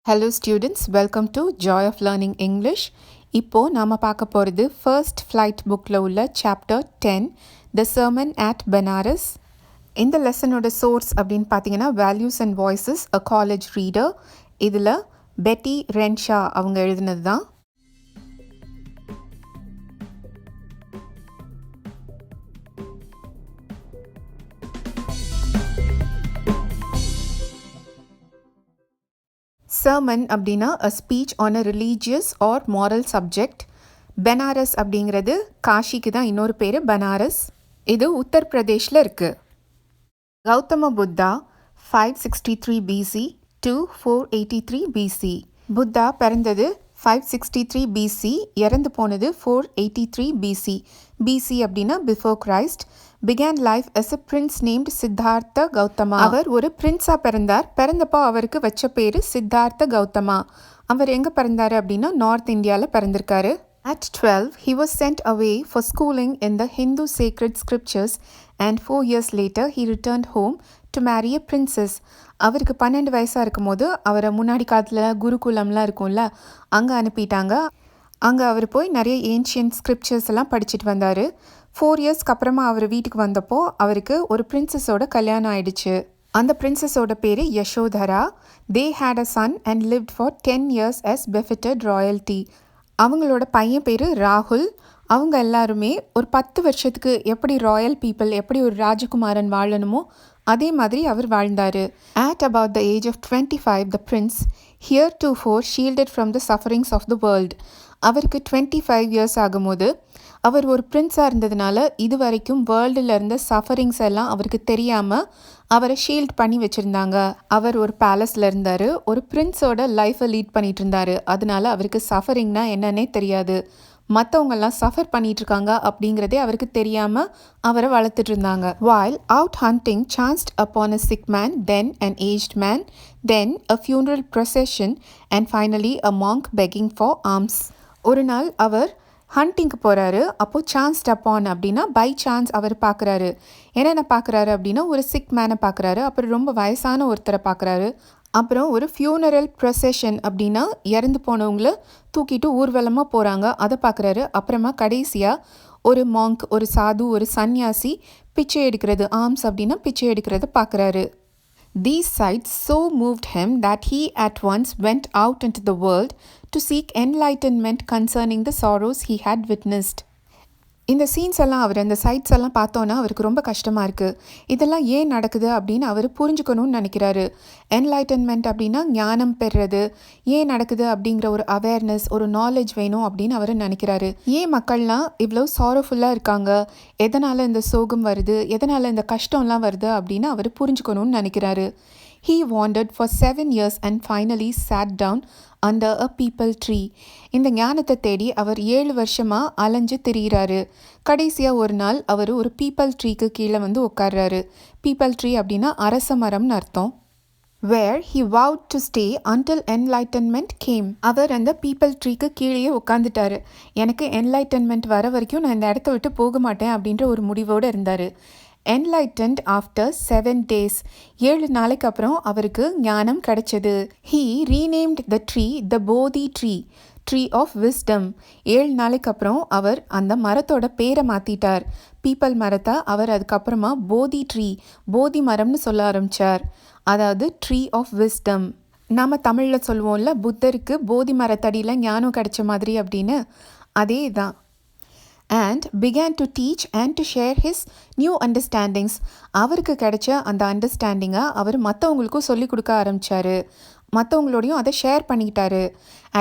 Hello students, welcome to Joy of Learning English. இப்போ நாம பார்க்க போகிறது ஃபர்ஸ்ட் ஃப்ளைட் புக்கில் உள்ள chapter 10 The Sermon at Benares. இந்த லெசனோட சோர்ஸ் அப்படின்னு பார்த்தீங்கன்னா values and voices a college reader. இதில் பெட்டி ரென்ஷா அவங்க எழுதினது தான். Sermon அப்படின்னா a speech on a religious or moral subject. Benares அப்படிங்கிறது காஷிக்கு தான் இன்னொரு பேர் பனாரஸ். இது உத்தரப்பிரதேஷில் இருக்குது. Gautama Buddha 563 BC to 483 BC. Buddha பிறந்தது 563 BC, இறந்து போனது 483 BC. BC அப்படின்னா before Christ. began life as a prince named Siddhartha Gautama. அவர் ஒரு பிரின்ஸாக பிறந்தார். பிறந்தப்போ அவருக்கு வச்ச பேர் சித்தார்த்த கௌதமா. அவர் எங்கே பிறந்தார் அப்படின்னா நார்த் இந்தியாவில் பிறந்திருக்காரு. At 12, he was sent away for schooling in the Hindu sacred scriptures and 4 years later he returned home to marry a princess. அவருக்கு 12 வயசாக இருக்கும் போது அவரை முன்னாடி காலத்தில் குருகுலம்லாம் இருக்கும்ல, அங்கே அனுப்பிட்டாங்க. அங்கே அவர் போய் நிறைய ஏன்ஷியன்ட் ஸ்கிரிப்சர்ஸ் எல்லாம் படிச்சுட்டு வந்தார். 4 இயர்ஸ்க்கு அப்புறமா அவர் வீட்டுக்கு வந்தப்போ அவருக்கு ஒரு பிரின்சஸோட கல்யாணம் ஆயிடுச்சு. அந்த பிரின்சஸோட பேர் Yashodhara. They had a son and lived for 10 years as befitted royalty. அவங்களோட பையன் பேர் ராகுல். அவங்க எல்லாருமே ஒரு 10 வருஷத்துக்கு எப்படி ராயல் பீப்புள், எப்படி ஒரு ராஜகுமாரன் வாழணுமோ அதே மாதிரி அவர் வாழ்ந்தார். At about the age of 25, the prince, heretofore shielded from the sufferings of the world. அவருக்கு 25 இயர்ஸ் ஆகும்போது அவர் ஒரு பிரின்ஸாக இருந்ததுனால இது வரைக்கும் வேர்ல்டில் இருந்த சஃபரிங்ஸ் எல்லாம் அவருக்கு தெரியாமல் அவரை ஷீல்ட் பண்ணி வச்சுருந்தாங்க. அவர் ஒரு பேலஸில் இருந்தார், ஒரு பிரின்ஸோட லைஃப்பை லீட் பண்ணிகிட்டு இருந்தார். அதனால அவருக்கு சஃபரிங்னா என்னன்னே தெரியாது. மற்றவங்கெல்லாம் சஃபர் பண்ணிகிட்ருக்காங்க அப்படிங்கிறதே அவருக்கு தெரியாமல் அவரை வளர்த்துட்டு இருந்தாங்க. While out hunting chanced upon a sick man, then an aged man, then a funeral procession and finally a monk begging for alms. ஒரு நாள் அவர் ஹண்டிங்க்கு போகிறாரு. அப்போது சான்ஸ்ட் அப்பான் அப்படின்னா பை சான்ஸ் அவர் பார்க்குறாரு. என்னென்ன பார்க்குறாரு அப்படின்னா ஒரு சிக் மேனை பார்க்குறாரு, அப்புறம் ரொம்ப வயசான ஒருத்தரை பார்க்குறாரு, அப்புறம் ஒரு ஃபியூனரல் ப்ரொசெஷன் அப்படின்னா இறந்து போனவங்கள தூக்கிட்டு ஊர்வலமாக போகிறாங்க, அதை பார்க்குறாரு. அப்புறமா கடைசியாக ஒரு மாங்க், ஒரு சாது, ஒரு சன்னியாசி பிச்சை எடுக்கிறது, ஆர்ம்ஸ் அப்படின்னா பிச்சை எடுக்கிறத பார்க்குறாரு. These sights so moved him that he at once went out into the world to seek enlightenment concerning the sorrows he had witnessed. இந்த சீன்ஸ் எல்லாம் அவர் அந்த சைட்ஸ் எல்லாம் பார்த்தோன்னா அவருக்கு ரொம்ப கஷ்டமாக இருக்குது. இதெல்லாம் ஏன் நடக்குது அப்படின்னு அவர் புரிஞ்சுக்கணும்னு நினைக்கிறாரு. என்லைட்டன்மெண்ட் அப்படின்னா ஞானம் பெறுறது, ஏன் நடக்குது அப்படிங்கிற ஒரு அவேர்னஸ், ஒரு நாலேஜ் வேணும் அப்படின்னு அவர் நினைக்கிறாரு. ஏன் மக்கள்லாம் இவ்வளோ சாரோஃபுல்லாக இருக்காங்க, எதனால் இந்த சோகம் வருது, எதனால் இந்த கஷ்டம்லாம் வருது அப்படின்னு அவர் புரிஞ்சுக்கணும்னு நினைக்கிறாரு. He wandered for 7 years and finally sat down under a peepal tree. இந்த ஞானத்தை தேடி அவர் 7 வருஷமாக அலைஞ்சு திரிகிறாரு. கடைசியாக ஒரு நாள் அவர் ஒரு பீப்பல் ட்ரீக்கு கீழே வந்து உட்கார்றாரு. பீப்பல் ட்ரீ அப்படின்னா அரச மரம்னு அர்த்தம். Where he vowed to stay until enlightenment came. அவர் அந்த பீப்பல் ட்ரீக்கு கீழே உட்காந்துட்டாரு. எனக்கு என்லைட்டன்மெண்ட் வர வரைக்கும் நான் இந்த இடத்த விட்டு போக மாட்டேன் அப்படின்ற ஒரு முடிவோடு இருந்தார். Enlightened after 7 days. 7 நாளைக்கு அப்புறம் அவருக்கு ஞானம் கிடைச்சது. He renamed the tree the Bodhi tree, tree of wisdom. 7 நாளைக்கு அப்புறம் அவர் அந்த மரத்தோட பேரை மாற்றிட்டார். பீப்பல் மரத்தை அவர் அதுக்கப்புறமா போதி ட்ரீ, போதி மரம்னு சொல்ல ஆரம்பித்தார். அதாவது ட்ரீ ஆஃப் விஸ்டம். நாம் தமிழில் சொல்லுவோம்ல, புத்தருக்கு போதி மரத்தடியில் ஞானம் கிடைச்ச மாதிரி அப்படின்னு, அதே தான். And began to teach and to share his new understandings. அவருக்கு கிடைச்ச அந்த அண்டர்ஸ்டாண்டிங்கை அவர் மற்றவங்களுக்கும் சொல்லிக் கொடுக்க ஆரம்பித்தார். மற்றவங்களோடையும் அதை share பண்ணிக்கிட்டாரு.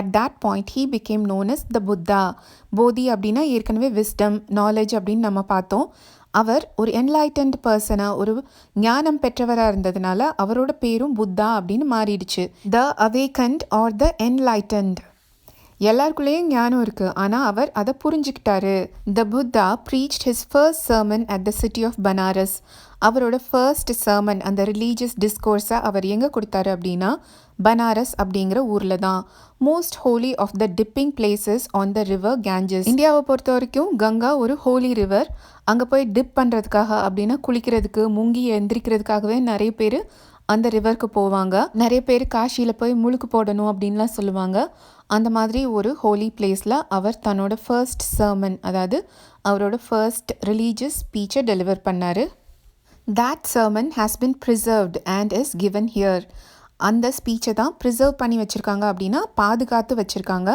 At that point he became known as the Buddha. போதி அப்படின்னா ஏற்கனவே விஸ்டம், நாலேஜ் அப்படின்னு நம்ம பார்த்தோம். அவர் ஒரு என்லைட்டன்ட் பர்சனாக, ஒரு ஞானம் பெற்றவராக இருந்ததுனால அவரோட பேரும் புத்தா அப்படின்னு மாறிடுச்சு. The awakened or the enlightened. எல்லாருக்குள்ளேயும் ஞானம் இருக்குது, ஆனால் அவர் அதை புரிஞ்சுக்கிட்டாரு. The Buddha preached his first sermon at the city of Banaras. அவரோட ஃபர்ஸ்ட் சர்மன், அந்த ரிலீஜியஸ் டிஸ்கோர்ஸை அவர் எங்கே கொடுத்தாரு அப்படின்னா பனாரஸ் அப்படிங்கிற ஊரில் தான். Most holy of the dipping places on the river Ganges. இந்தியாவை பொறுத்த வரைக்கும் கங்கா ஒரு ஹோலி ரிவர். அங்கே போய் டிப் பண்ணுறதுக்காக அப்படின்னா குளிக்கிறதுக்கு, முங்கி எந்திரிக்கிறதுக்காகவே நிறைய பேர் அந்த ரிவருக்கு போவாங்க. நிறைய பேர் காஷியில் போய் முழுக்கு போடணும் அப்படின்லாம் சொல்லுவாங்க. அந்த மாதிரி ஒரு ஹோலி பிளேஸில் அவர் தன்னோட ஃபர்ஸ்ட் சர்மன், அதாவது அவரோட ஃபர்ஸ்ட் ரிலீஜியஸ் ஸ்பீச்சை டெலிவர் பண்ணார். That sermon has been preserved and is given here. அந்த ஸ்பீச்சை தான் ப்ரிசர்வ் பண்ணி வச்சுருக்காங்க, அப்படின்னா பாதுகாத்து வச்சுருக்காங்க.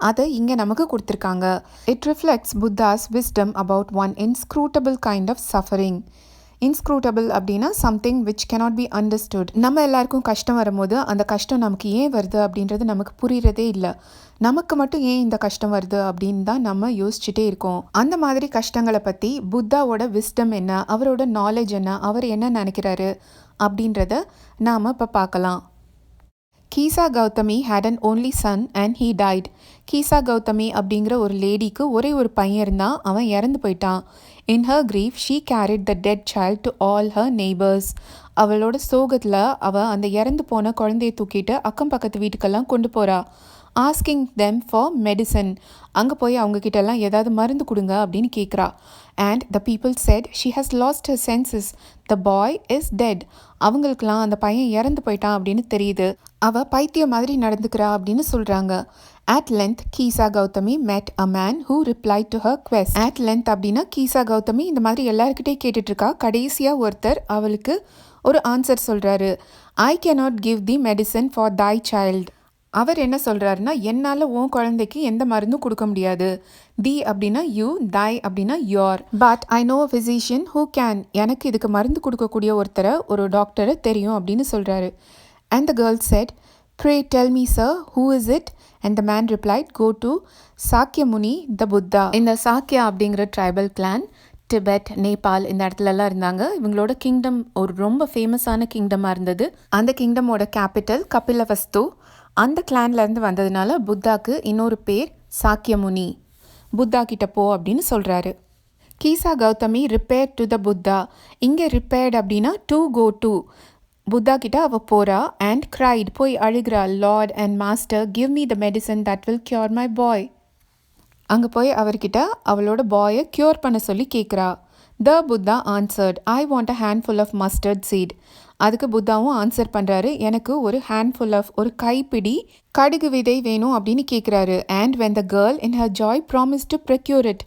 அதை இங்கே நமக்கு கொடுத்துருக்காங்க. It reflects Buddha's wisdom about one inscrutable kind of suffering. Inscrutable அப்படின்னா something which cannot be understood. நம்ம எல்லாருக்கும் கஷ்டம் வரும்போது அந்த கஷ்டம் நமக்கு ஏன் வருது அப்படின்றது நமக்கு புரியறதே இல்லை. நமக்கு மட்டும் ஏன் இந்த கஷ்டம் வருது அப்படின்னு தான் நம்ம யோசிச்சுட்டே இருக்கோம். அந்த மாதிரி கஷ்டங்களை பற்றி புத்தாவோட விஸ்டம் என்ன, அவரோட நாலேஜ் என்ன, அவர் என்ன நினைக்கிறாரு அப்படின்றத நாம் இப்போ பார்க்கலாம். Kisa Gotami had an only son and he died. Kisa Gotami அப்படிங்கிற ஒரு லேடிக்கு ஒரே ஒரு பையன் இருந்தான், அவன் இறந்து போயிட்டான். In her grief she carried the dead child to all her neighbours. அவளோட சோகத்தில் அவள் அந்த இறந்து போன குழந்தைய தூக்கிட்டு அக்கம் பக்கத்து வீட்டுக்கெல்லாம் கொண்டு போகிறா. Asking them for medicine. அங்கே போய் அவங்கக்கிட்டெல்லாம் ஏதாவது மருந்து கொடுங்க அப்படின்னு கேட்குறா. And the people said she has lost her senses, the boy is dead. அவங்களுக்கெல்லாம் அந்த பையன் இறந்து போயிட்டான் அப்படின்னு தெரியுது. அவள் பைத்தியம் மாதிரி நடந்துக்கிறா அப்படின்னு சொல்கிறாங்க. At length, கீசா Gautami met a man who replied to her quest. At length அப்படின்னா கீசா கௌதமி இந்த மாதிரி எல்லாருக்கிட்டே கேட்டுட்ருக்கா. கடைசியாக ஒருத்தர் அவளுக்கு ஒரு ஆன்சர் சொல்கிறாரு. I cannot give the medicine for thy child. அவர் என்ன சொல்கிறாருன்னா, என்னால் உன் குழந்தைக்கு எந்த மருந்தும் கொடுக்க முடியாது. தி அப்படின்னா யூ, தை அப்படின்னா your. But I know a physician who can. எனக்கு இதுக்கு மருந்து கொடுக்கக்கூடிய ஒருத்தரை, ஒரு டாக்டரை தெரியும் அப்படின்னு சொல்கிறாரு. And the girl said, pray tell me sir, who is it? And the man replied, go to Shakyamuni the Buddha. இந்த சாக்கியா அப்படிங்கிற ட்ரைபல் கிளான் டிபெட், நேபாள் இந்த இடத்துலலாம் இருந்தாங்க. இவங்களோட கிங்டம் ஒரு ரொம்ப ஃபேமஸான கிங்டமாக இருந்தது. அந்த கிங்டமோட கேபிட்டல் கபிலவஸ்து. அந்த கிளான்லேருந்து வந்ததுனால புத்தாக்கு இன்னொரு பேர் சாக்கியமுனி. புத்தா கிட்ட போ அப்படின்னு சொல்கிறாரு. Kisa Gotami repaired to the Buddha. இங்கே ரிப்பேர்ட் அப்படின்னா டு கோ டு. புத்தா கிட்ட அவள் போகிறா. அண்ட் கிரைட், போய் அழுகிறா. Lord and master, give me the medicine that will cure my boy. அங்கே போய் அவர்கிட்ட அவளோட பாயை க்யூர் பண்ண சொல்லி கேட்குறா. The Buddha answered, I want a handful of mustard seed. அதுக்கு புத்தாவும் ஆன்சர் பண்ணுறாரு, எனக்கு ஒரு ஹேண்ட்ஃபுல் ஆஃப், ஒரு கைப்பிடி கடுகு விதை வேணும் அப்படின்னு கேட்குறாரு. And when the girl in her Joy promise to procure it.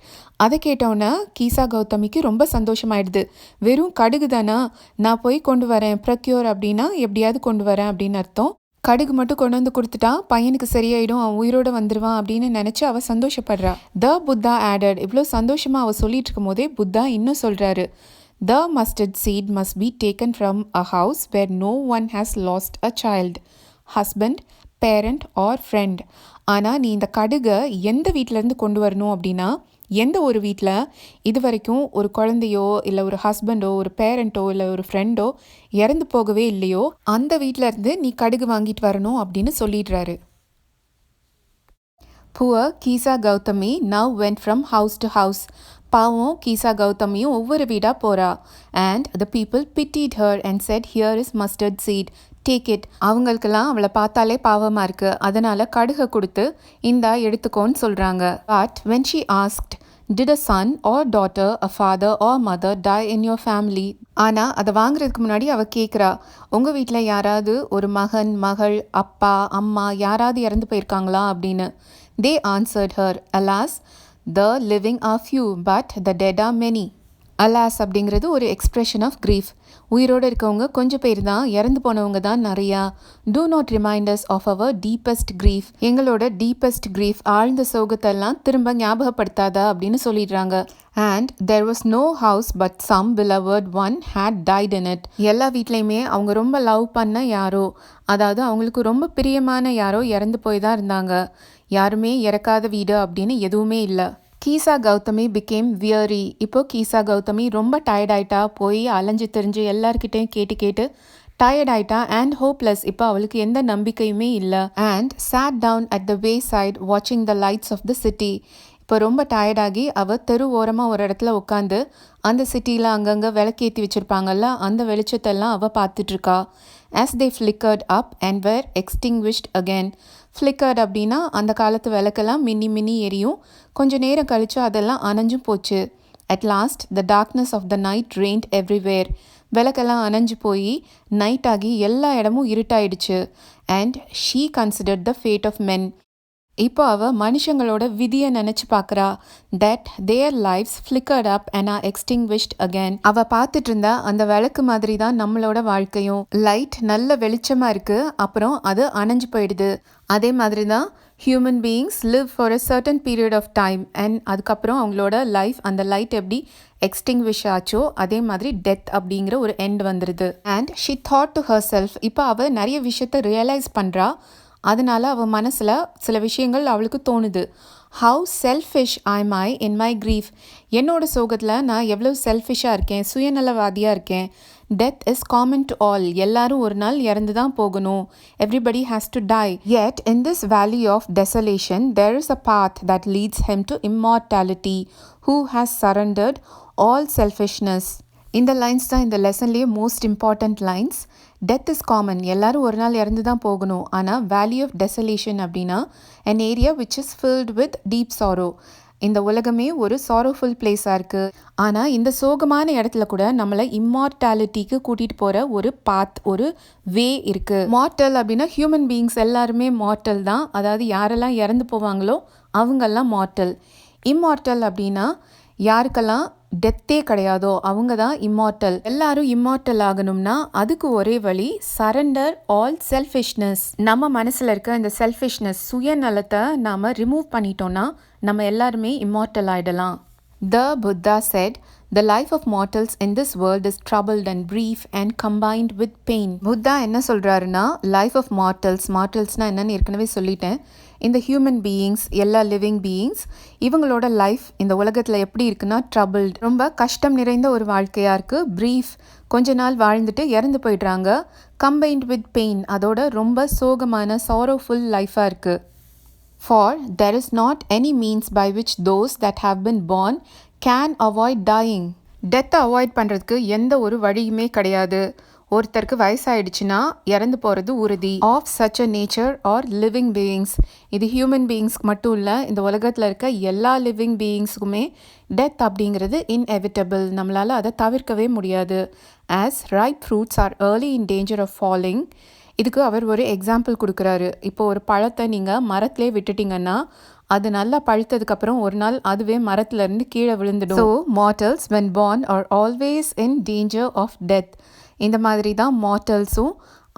அதை கேட்டோன்னே கீசா கௌதமிக்கு ரொம்ப சந்தோஷமாயிடுது. வெறும் கடுகு தானா, நான் போய் கொண்டு வரேன். ப்ரொக்யூர் அப்படின்னா எப்படியாவது கொண்டு வரேன் அப்படின்னு அர்த்தம். கடுகு மட்டும் கொண்டு வந்து கொடுத்துட்டா பையனுக்கு சரியாயிடும், அவன் உயிரோடு வந்துடுவான் அப்படின்னு நினச்சி அவள் சந்தோஷப்படுறா. த புத்தா ஆடட். இவ்வளோ சந்தோஷமாக அவள் சொல்லிட்டு இருக்கும் போதே புத்தா இன்னும் சொல்கிறாரு, the mustard seed must be taken from a house where no one has lost a child, husband, parent or friend. ஆனால் நீ இந்த கடுகை எந்த வீட்டிலேருந்து கொண்டு வரணும் அப்படின்னா, எந்த ஒரு வீட்டில் இது வரைக்கும் ஒரு குழந்தையோ இல்லை ஒரு ஹஸ்பண்டோ ஒரு பேரண்ட்டோ இல்லை ஒரு ஃப்ரெண்டோ இறந்து போகவே இல்லையோ அந்த வீட்டிலேருந்து நீ கடுகு வாங்கிட்டு வரணும் அப்படின்னு சொல்லிடுறாரு. Poor Kisa Gotami now went from house to house. பாவம் கீசா கௌதமியும் ஒவ்வொரு வீடாக போகிறா. And the people pitied her and said, here is mustard seed, take it. அவங்களுக்கெல்லாம் அவளை பார்த்தாலே பாவமாக இருக்குது, அதனால் கடுகை கொடுத்து இந்தா எடுத்துக்கோன்னு சொல்கிறாங்க. But when she asked, did a son or daughter, a father or mother die in your family? ஆனால் அதை வாங்குறதுக்கு முன்னாடி அவள் கேட்குறா, உங்கள் வீட்டில் யாராவது ஒரு மகன், மகள், அப்பா, அம்மா யாராவது இறந்து போயிருக்காங்களா அப்படின்னு. They answered her, alas, the living are few, but the dead are many. Alas அப்படிங்கிறது ஒரு எக்ஸ்ப்ரெஷன் ஆஃப் கிரீஃப். உயிரோடு இருக்கவங்க கொஞ்சம் பேர் தான், இறந்து போனவங்க தான் நிறையா. Do not reminders of our deepest grief. எங்களோட டீப்பஸ்ட் கிரீஃப், ஆழ்ந்த சோகத்தெல்லாம் திரும்ப ஞாபகப்படுத்தாதா அப்படின்னு சொல்லிடுறாங்க. And there was no house but some beloved one had died in it. எல்லா வீட்லேயுமே அவங்க ரொம்ப லவ் பண்ண யாரோ, அதாவது அவங்களுக்கு ரொம்ப பிரியமான யாரோ இறந்து போய் தான் இருந்தாங்க. யாருமே இறக்காத வீடு அப்படின்னு எதுவுமே இல்லை. கீசா கௌதமி பிகேம் வியரி. இப்போ கீசா கௌதமி ரொம்ப டயர்ட் ஆயிட்டா. போய் அலைஞ்சு தெரிஞ்சு எல்லார்கிட்டையும் கேட்டு கேட்டு டயர்ட் ஆயிட்டா. And hopeless. இப்போ அவளுக்கு எந்த நம்பிக்கையுமே இல்லை. And sat down at the wayside வாட்சிங் the lights of the city. இப்போ ரொம்ப டயர்டாகி அவள் தெரு ஓரமாக ஒரு இடத்துல உட்காந்து அந்த சிட்டியில் அங்கங்கே விளக்கேற்றி வச்சுருப்பாங்கல்ல, அந்த வெளிச்சத்தெல்லாம் அவள் பார்த்துட்ருக்கா. as they flickered up and were extinguished again. ஃப்ளிக்கர்ட் அப்படின்னா அந்த காலத்து விளக்கெல்லாம் மின்னி மின்னி எரியும். கொஞ்சம் நேரம் கழித்து அதெல்லாம் அணைஞ்சும் போச்சு. At last the darkness of the night reigned everywhere. விளக்கெல்லாம் அணைஞ்சு போய் நைட் ஆகி எல்லா இடமும் இருட்டாயிடுச்சு. And she considered the fate of men. இப்போ அவ மனுஷங்களோட விதியை நினைச்சு பார்க்கறா. That their lives flickered up and are extinguished again. அவ பார்த்துட்டு இருந்தா அந்த விளக்கு மாதிரி தான் நம்மளோட வாழ்க்கையும். லைட் நல்ல வெளிச்சமா இருக்கு, அப்புறம் அது அணைஞ்சு போயிடுது. அதே மாதிரி தான் human beings live for a certain period of time and அதுக்கப்புறம் அவங்களோட லைஃப் அந்த லைட் எப்படி எக்ஸ்டிங்விஷ் ஆச்சோ அதே மாதிரி டெத் அப்படிங்கிற ஒரு எண்ட் வந்துடுது. And she thought to her self. இப்போ அவள் நிறைய விஷயத்த ரியலைஸ் பண்ணுறா. அதனால அவள் மனசில் சில விஷயங்கள் அவளுக்கு தோணுது. How selfish I'm I in my grief. என்னோட சோகத்தில் நான் எவ்வளோ செல்ஃபிஷாக இருக்கேன், சுயநலவாதியாக இருக்கேன். Death is common to all. எல்லாரும் ஒரு நாள் இறந்து தான் போகணும். Everybody has to tie. Yet in this valley of desolation there is a path that leads him to immortality who has surrendered all selfishness. இந்த லைன்ஸ் தான் இந்த லெசன்லேயே most important lines. Death is common, எல்லாரும் ஒரு நாள் இறந்து தான் போகணும். ஆனால் வேலி ஆஃப் டெசலேஷன் அப்படின்னா an area which is filled with deep sorrow. இந்த உலகமே ஒரு சாரோஃபுல் பிளேஸாக இருக்குது. ஆனால் இந்த சோகமான இடத்துல கூட நம்மளை இம்மார்டாலிட்டிக்கு கூட்டிகிட்டு போகிற ஒரு பாத், ஒரு வே இருக்குது. மார்டல் அப்படின்னா ஹியூமன் பீயிங்ஸ் எல்லாருமே மார்டல் தான். அதாவது யாரெல்லாம் இறந்து போவாங்களோ அவங்கெல்லாம் மார்டல். இம்மார்டல் அப்படின்னா யாருக்கெல்லாம் டெத்தே கிடையாதோ அவங்க தான் இம்மார்டல். எல்லாரும் இம்மார்டல் ஆகணும்னா அதுக்கு ஒரே வழி சரண்டர் ஆல் செல்ஃபிஷ்னஸ். நம்ம மனசில் இருக்க இந்த செல்ஃபிஷ்னஸ், சுயநலத்தை நாம் ரிமூவ் பண்ணிட்டோம்னா நம்ம எல்லாருமே இம்மார்டல் ஆகிடலாம். The Buddha said, the life of mortals in this world is troubled and brief and combined with pain. Buddha என்ன சொல்கிறாருன்னா, லைஃப் ஆஃப் மார்ட்டல்ஸ்னால் என்னன்னு ஏற்கனவே சொல்லிட்டேன். இந்த ஹியூமன் பீயிங்ஸ், எல்லா லிவிங் பீயிங்ஸ், இவங்களோட லைஃப் இந்த உலகத்தில் எப்படி இருக்குன்னா ட்ரபிள்ட், ரொம்ப கஷ்டம் நிறைந்த ஒரு வாழ்க்கையாக இருக்குது. ப்ரீஃப், கொஞ்ச நாள் வாழ்ந்துட்டு இறந்து போயிடுறாங்க. கம்பைன்ட் வித் பெயின், அதோட ரொம்ப சோகமான சாரோஃபுல் லைஃபாக இருக்குது. For there is not any means by which those that have been born can avoid dying. டெத்தை அவாய்ட் பண்ணுறதுக்கு எந்த ஒரு வழியுமே கிடையாது. ஒருத்தருக்கு வயசாயிடுச்சுன்னா இறந்து போகிறது உறுதி. Of such a nature are living beings. இது ஹியூமன் பீயிங்ஸ்க்கு மட்டும் இல்லை, இந்த உலகத்தில் இருக்க எல்லா லிவிங் பீயிங்ஸுக்குமே டெத் அப்படிங்கிறது இன்எவிட்டபிள். நம்மளால் அதை தவிர்க்கவே முடியாது. As ripe fruits are early in danger of falling. இதுக்கு அவர் ஒரு எக்ஸாம்பிள் கொடுக்குறாரு. இப்போ ஒரு பழத்தை நீங்கள் மரத்திலே விட்டுட்டிங்கன்னா அது நல்லா பழுத்ததுக்கப்புறம் ஒரு நாள் அதுவே மரத்துலேருந்து கீழே விழுந்துடும். So mortals when born are always in danger of death. இந்த மாதிரி தான் மார்ட்டல்ஸும்,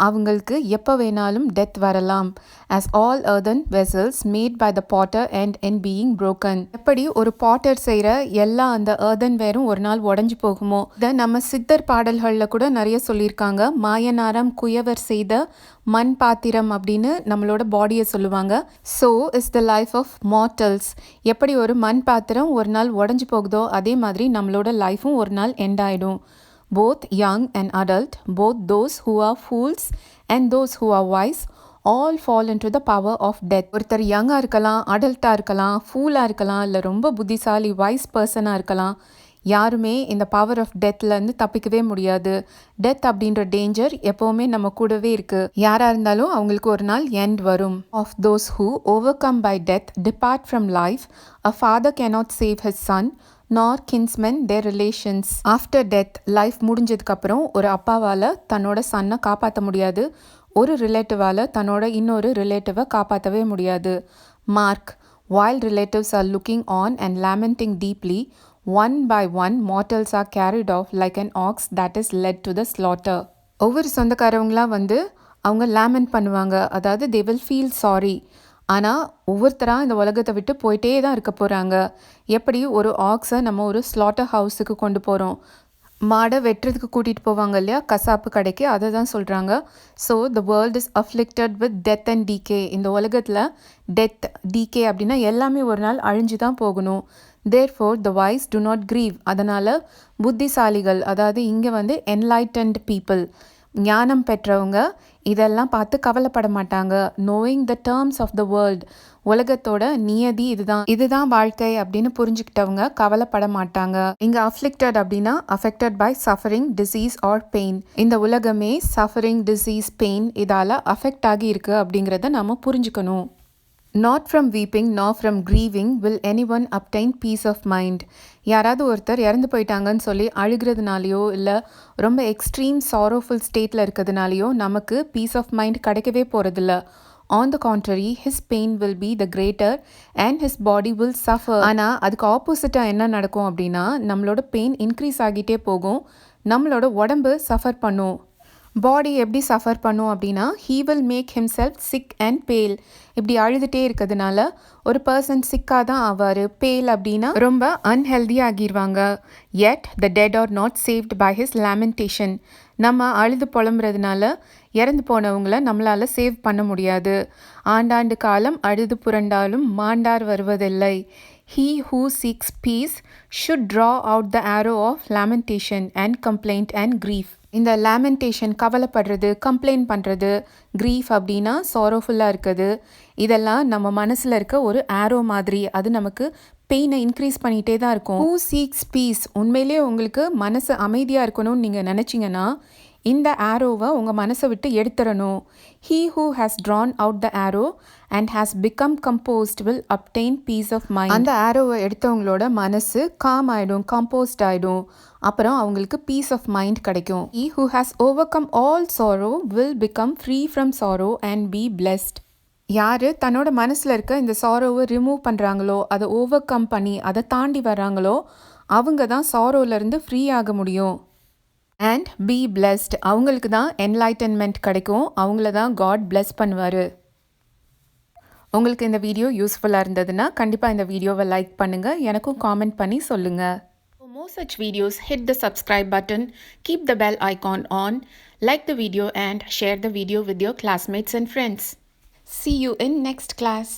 அவங்களுக்கு எப்போ வேணாலும் டெத் வரலாம். as all earthen vessels made by the potter and in being broken. எப்படி ஒரு பாட்டர் செய்கிற எல்லா அந்த earthen வேரும் ஒரு நாள் உடஞ்சி போகுமோ, இதை நம்ம சித்தர் பாடல்களில் கூட நிறைய சொல்லியிருக்காங்க. மாயனாரம் குயவர் செய்த மண் பாத்திரம் அப்படின்னு நம்மளோட பாடியை சொல்லுவாங்க. So is the life of mortals. எப்படி ஒரு மண் பாத்திரம் ஒரு நாள் உடஞ்சி போகுதோ அதே மாதிரி நம்மளோட லைஃப்பும் ஒரு நாள் எண்ட் ஆகிடும். Both young and adult, both those who are fools and those who are wise, all fall into the power of death. ஒருத்தர் யங்காக இருக்கலாம், அடல்ட்டாக இருக்கலாம், ஃபூலாக இருக்கலாம், இல்லை ரொம்ப புத்திசாலி வைஸ் பர்சனாக இருக்கலாம். யாருமே இந்த பவர் ஆஃப் டெத்லேருந்து தப்பிக்கவே முடியாது. டெத் அப்படின்ற டேஞ்சர் எப்போவுமே நம்ம கூடவே இருக்குது. யாராக இருந்தாலும் அவங்களுக்கு ஒரு நாள் எண்ட் வரும். Of those who overcome by death depart from life, a father cannot save his son nor kinsmen their relations. After death, life முடிஞ்சதுக்கப்புறம் ஒரு அப்பாவால் தன்னோட சன்னை காப்பாற்ற முடியாது. ஒரு ரிலேட்டிவால் தன்னோட இன்னொரு ரிலேட்டிவை காப்பாற்றவே முடியாது. Mark, while relatives are looking on and lamenting deeply, one by one mortals are carried off like an ox that is led to the slaughter. ஒவ்வொரு சொந்தக்காரவங்களாம் வந்து அவங்க லேமெண்ட் பண்ணுவாங்க, அதாவது they will feel sorry. ஆனால் ஒவ்வொருத்தராக இந்த உலகத்தை விட்டு போயிட்டே தான் இருக்க போகிறாங்க. எப்படி ஒரு ஆக்ஸை நம்ம ஒரு ஸ்லாட்டர் ஹவுஸுக்கு கொண்டு போகிறோம், மாடை வெட்டுறதுக்கு கூட்டிகிட்டு போவாங்க இல்லையா, கசாப்பு கடைக்கு, அதை தான் சொல்கிறாங்க. So the world is afflicted with death and decay. இந்த உலகத்தில் டெத், டீகே அப்படின்னா எல்லாமே ஒரு நாள் அழிஞ்சு தான் போகணும். Therefore the wise do not grieve. அதனால் புத்திசாலிகள், அதாவது இங்கே வந்து என்லைட்டன்ட் பீப்புள், ஞானம் பெற்றவங்க இதெல்லாம் பார்த்து கவலைப்பட மாட்டாங்க. Knowing the terms of the world, உலகத்தோட நியதி இதுதான் வாழ்க்கை அப்படின்னு புரிஞ்சுக்கிட்டவங்க கவலைப்பட மாட்டாங்க. இங்க அஃப்ளிக்டட் அப்படின்னா affected by suffering, disease or pain. இந்த உலகமே சஃபரிங், டிசீஸ், பெயின் இதால அஃபெக்ட் ஆகி இருக்கு அப்படிங்கிறத நம்ம புரிஞ்சுக்கணும். Not from weeping nor from grieving will anyone obtain peace of mind. யாராவது ஒருத்தர் இறந்து போயிட்டாங்கன்னு சொல்லி அழுகிறதுனாலையோ இல்லை ரொம்ப எக்ஸ்ட்ரீம் சாரோஃபுல் ஸ்டேட்டில் இருக்கிறதுனாலையோ நமக்கு பீஸ் ஆஃப் மைண்ட் கிடைக்கவே போகிறதில்ல. On the contrary his pain will be the greater and his body will suffer. ஆனால் அதுக்கு ஆப்போசிட்டாக என்ன நடக்கும் அப்படின்னா நம்மளோட பெயின் இன்க்ரீஸ் ஆகிட்டே போகும், நம்மளோட உடம்பு சஃபர் பண்ணும். பாடி எப்படி சஃபர் பண்ணும் அப்படின்னா he will make himself sick and pale. இப்படி அழுதுகிட்டே இருக்கிறதுனால ஒரு பர்சன் சிக்காக தான் ஆவார். பேல் அப்படின்னா ரொம்ப அன்ஹெல்தியாக ஆகிடுவாங்க. yet the dead are not saved by his lamentation. நம்ம அழுது புலம்புறதுனால இறந்து போனவங்கள நம்மளால் சேவ் பண்ண முடியாது. ஆண்டாண்டு காலம் அழுது புரண்டாலும் மாண்டார் வருவதில்லை. He who seeks peace should draw out the arrow of lamentation and complaint and grief. இந்த லேமெண்டேஷன் கவலைப்படுறது, கம்ப்ளைண்ட் பண்ணுறது, க்ரீஃப் அப்படின்னா சாரோஃபுல்லாக இருக்குது, இதெல்லாம் நம்ம மனசில் இருக்க ஒரு ஆரோ மாதிரி. அது நமக்கு பெயினை இன்க்ரீஸ் பண்ணிகிட்டே தான் இருக்கும். ஹூ சீக்ஸ் பீஸ், உண்மையிலே உங்களுக்கு மனசு அமைதியாக இருக்கணும்னு நீங்கள் நினச்சிங்கன்னா இந்த ஆரோவை உங்கள் மனசை விட்டு எடுத்துடணும். He who has drawn out the arrow and has become composed will obtain peace of mind. அந்த ஆரோவை எடுத்தவங்களோட மனசு காம் ஆகிடும், கம்போஸ்ட் ஆகிடும், அப்புறம் அவங்களுக்கு பீஸ் ஆஃப் மைண்ட் கிடைக்கும். He who has overcome all sorrow will become free from sorrow and be blessed. யார் தன்னோட மனசில் இருக்க இந்த சாரோவை ரிமூவ் பண்ணுறாங்களோ, அதை ஓவர் கம் பண்ணி அதை தாண்டி வர்றாங்களோ அவங்க தான் சாரோவிலேருந்து ஃப்ரீ ஆக முடியும். அண்ட் பி பிளெஸ்ட், அவங்களுக்கு தான் என்லைட்டன்மெண்ட் கிடைக்கும், அவங்கள தான் காட் பிளெஸ் பண்ணுவார். உங்களுக்கு இந்த வீடியோ யூஸ்ஃபுல்லாக இருந்ததுன்னா கண்டிப்பாக இந்த வீடியோவை லைக் பண்ணுங்கள், எனக்கும் காமெண்ட் பண்ணி சொல்லுங்கள். For more such videos, hit the subscribe button, keep the bell icon on, like the video and share the video with your classmates and friends. See you in next class.